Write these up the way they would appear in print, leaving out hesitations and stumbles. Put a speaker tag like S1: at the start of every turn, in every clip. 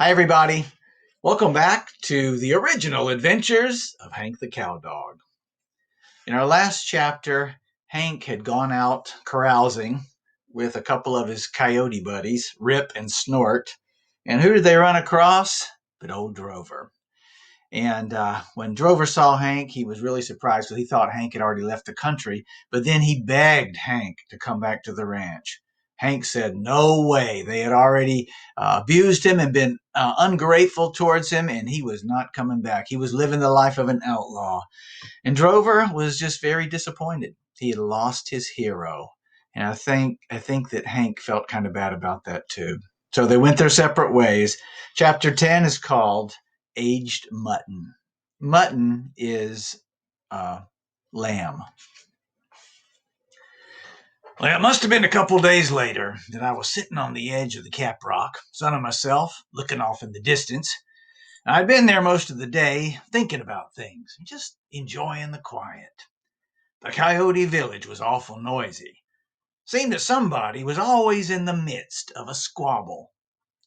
S1: Hi, everybody. Welcome back to the original adventures of Hank the Cowdog. In our last chapter, Hank had gone out carousing with a couple of his coyote buddies, Rip and Snort. And who did they run across? But old Drover. And when Drover saw Hank, he was really surprised because he thought Hank had already left the country. But then he begged Hank to come back to the ranch. Hank said no way. They had already abused him and been ungrateful towards him, and he was not coming back. He was living the life of an outlaw. And Drover was just very disappointed. He had lost his hero. And I think that Hank felt kind of bad about that too. So they went their separate ways. Chapter 10 is called Aged Mutton. Mutton is uh, lamb. Well, it must have been a couple days later that I was sitting on the edge of the cap rock, sunning myself, looking off in the distance. I'd been there most of the day, thinking about things, and just enjoying the quiet. The coyote village was awful noisy. Seemed that somebody was always in the midst of a squabble.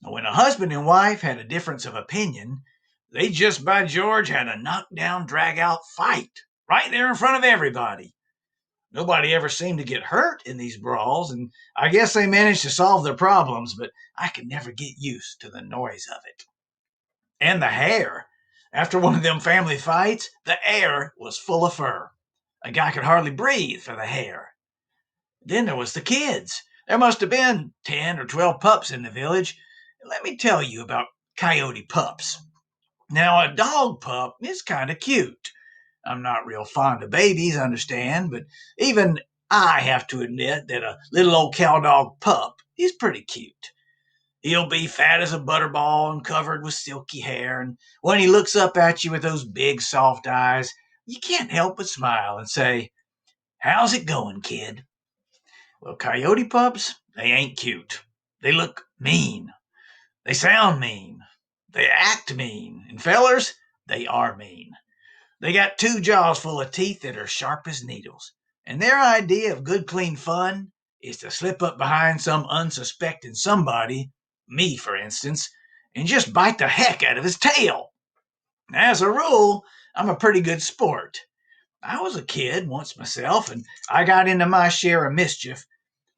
S1: When a husband and wife had a difference of opinion, they just by George had a knockdown, drag out fight right there in front of everybody. Nobody ever seemed to get hurt in these brawls, and I guess they managed to solve their problems, but I could never get used to the noise of it. And the hair. After one of them family fights, the air was full of fur. A guy could hardly breathe for the hair. Then there was the kids. There must have been 10 or 12 pups in the village. Let me tell you about coyote pups. Now, a dog pup is kind of cute. I'm not real fond of babies, understand, but even I have to admit that a little old cowdog pup is pretty cute. He'll be fat as a butterball and covered with silky hair, and when he looks up at you with those big soft eyes, you can't help but smile and say, "How's it going, kid?" Well, coyote pups, they ain't cute. They look mean. They sound mean. They act mean. And fellers, they are mean. They got two jaws full of teeth that are sharp as needles. And their idea of good, clean fun is to slip up behind some unsuspecting somebody, me for instance, and just bite the heck out of his tail. As a rule, I'm a pretty good sport. I was a kid once myself, and I got into my share of mischief,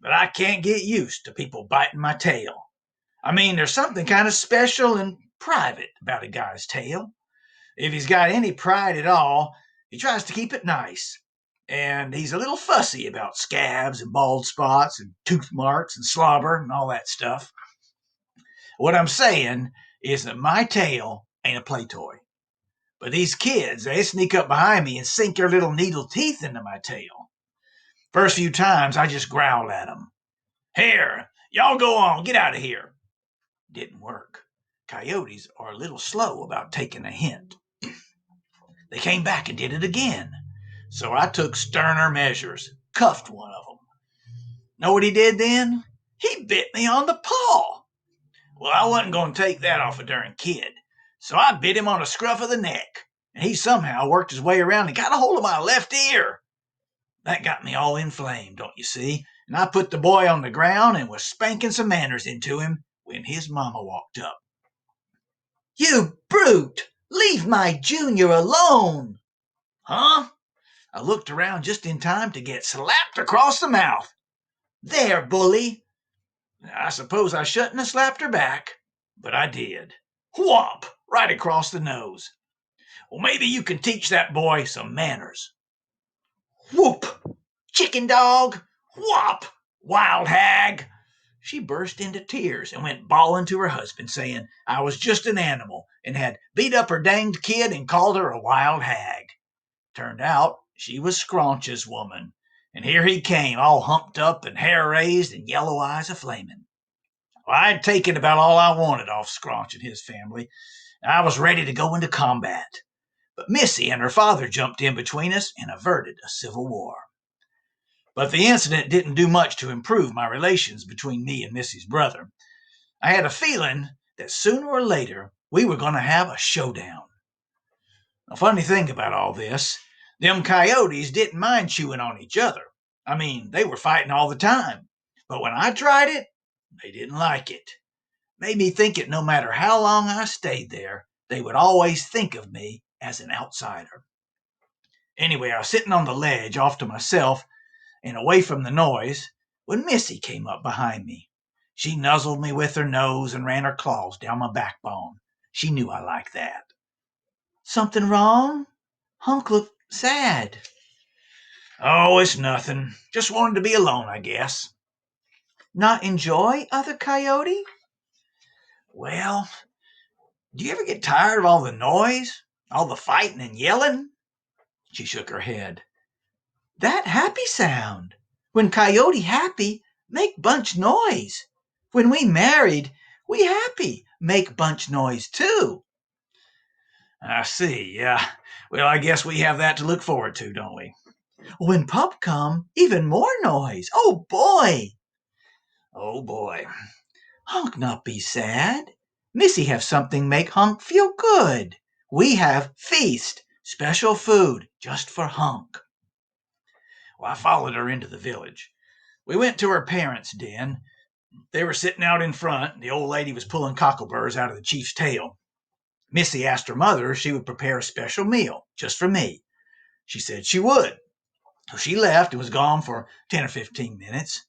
S1: but I can't get used to people biting my tail. I mean, there's something kind of special and private about a guy's tail. If he's got any pride at all, he tries to keep it nice. And he's a little fussy about scabs and bald spots and tooth marks and slobber and all that stuff. What I'm saying is that my tail ain't a play toy. But these kids, they sneak up behind me and sink their little needle teeth into my tail. First few times, I just growl at them. "Here, y'all go on, get out of here." Didn't work. Coyotes are a little slow about taking a hint. They came back and did it again. So I took sterner measures, cuffed one of them. Know what he did then? He bit me on the paw. Well, I wasn't going to take that off a darn kid. So I bit him on the scruff of the neck. And he somehow worked his way around and got a hold of my left ear. That got me all inflamed, don't you see? And I put the boy on the ground and was spanking some manners into him when his mama walked up. "You brute! Leave my Junior alone!" "Huh?" I looked around just in time to get slapped across the mouth. "There, bully!" I suppose I shouldn't have slapped her back, but I did. Whomp! Right across the nose. Well, maybe you can teach that boy some manners. Whoop! Chicken dog! Whop! Wild hag! She burst into tears and went bawling to her husband, saying I was just an animal and had beat up her danged kid and called her a wild hag. Turned out she was Scraunch's woman, and here he came, all humped up and hair raised and yellow eyes a flaming. Well, I'd taken about all I wanted off Scraunch and his family. I was ready to go into combat. But Missy and her father jumped in between us and averted a civil war. But the incident didn't do much to improve my relations between me and Missy's brother. I had a feeling that sooner or later we were going to have a showdown. The funny thing about all this, them coyotes didn't mind chewing on each other. I mean, they were fighting all the time. But when I tried it, they didn't like it. made me think that no matter how long I stayed there, they would always think of me as an outsider. Anyway, I was sitting on the ledge off to myself and away from the noise when Missy came up behind me. She nuzzled me with her nose and ran her claws down my backbone. She knew I liked that. Something wrong? Hunk looked sad. Oh, it's nothing. Just wanted to be alone, I guess. Not enjoy other coyote? Well, do you ever get tired of all the noise? All the fighting and yelling? She shook her head. That happy sound. When coyote happy, make bunch noise. When we married, we happy, make bunch noise too. I see, yeah. Well, I guess we have that to look forward to, don't we? When pup come, even more noise. Oh boy. Oh boy. Hunk not be sad. Missy have something make Hunk feel good. We have feast, special food just for Hunk. Well, I followed her into the village. We went to her parents' den. They were sitting out in front. The old lady was pulling cockleburs out of the chief's tail. Missy asked her mother if she would prepare a special meal just for me. She said she would. So she left and was gone for 10 or 15 minutes.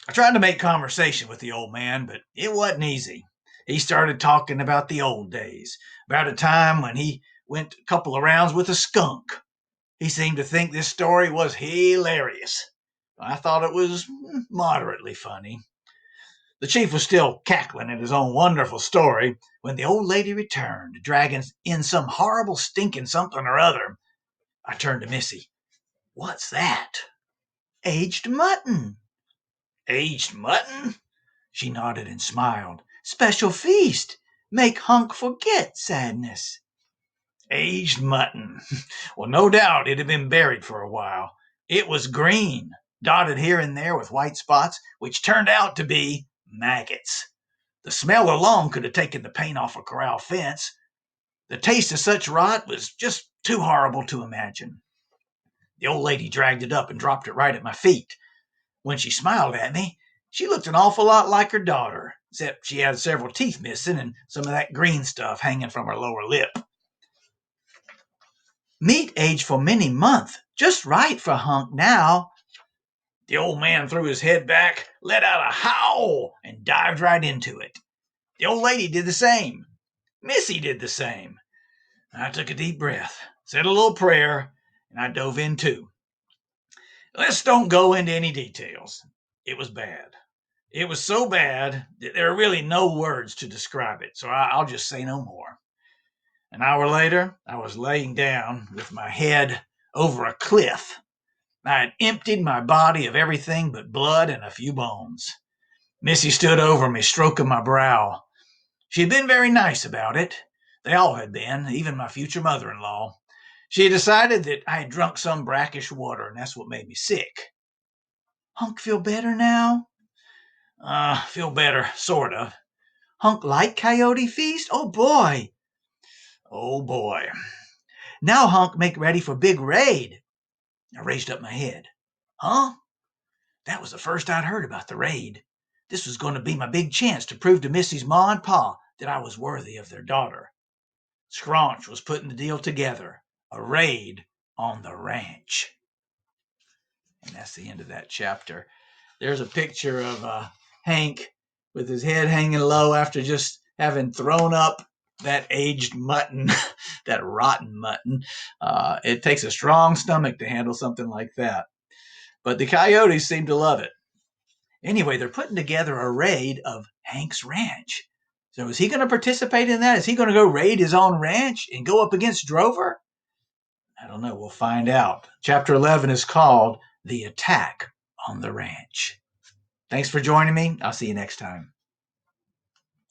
S1: I tried to make conversation with the old man, but it wasn't easy. He started talking about the old days, about a time when he went a couple of rounds with a skunk. He seemed to think this story was hilarious. I thought it was moderately funny. The chief was still cackling at his own wonderful story when the old lady returned, dragging in some horrible stinking something or other. I turned to Missy. What's that? Aged mutton. Aged mutton? She nodded and smiled. Special feast. Make Hunk forget sadness. Aged mutton. Well, no doubt it had been buried for a while. It was green, dotted here and there with white spots, which turned out to be maggots. The smell alone could have taken the paint off a corral fence. The taste of such rot was just too horrible to imagine. The old lady dragged it up and dropped it right at my feet. When she smiled at me, she looked an awful lot like her daughter, except she had several teeth missing and some of that green stuff hanging from her lower lip. Meat aged for many months, just right for Hunk now. The old man threw his head back, let out a howl, and dived right into it. The old lady did the same. Missy did the same. I took a deep breath, said a little prayer, and I dove in too. Let's don't go into any details. It was bad. It was so bad that there are really no words to describe it, so I'll just say no more. An hour later, I was laying down with my head over a cliff. I had emptied my body of everything but blood and a few bones. Missy stood over me, stroking my brow. She had been very nice about it. They all had been, even my future mother-in-law. She had decided that I had drunk some brackish water, and that's what made me sick. Hunk feel better now? Feel better, sort of. Hunk like coyote feast? Oh boy. Oh boy. Now Hunk make ready for big raid. I raised up my head. Huh? That was the first I'd heard about the raid. This was going to be my big chance to prove to Missy's ma and pa that I was worthy of their daughter. Scraunch was putting the deal together. A raid on the ranch. And that's the end of that chapter. There's a picture of Hank with his head hanging low after just having thrown up that aged mutton, that rotten mutton. It takes a strong stomach to handle something like that. But the coyotes seem to love it. Anyway, they're putting together a raid of Hank's ranch. So is he going to participate in that? Is he going to go raid his own ranch and go up against Drover? I don't know. We'll find out. Chapter 11 is called The Attack on the Ranch. Thanks for joining me. I'll see you next time.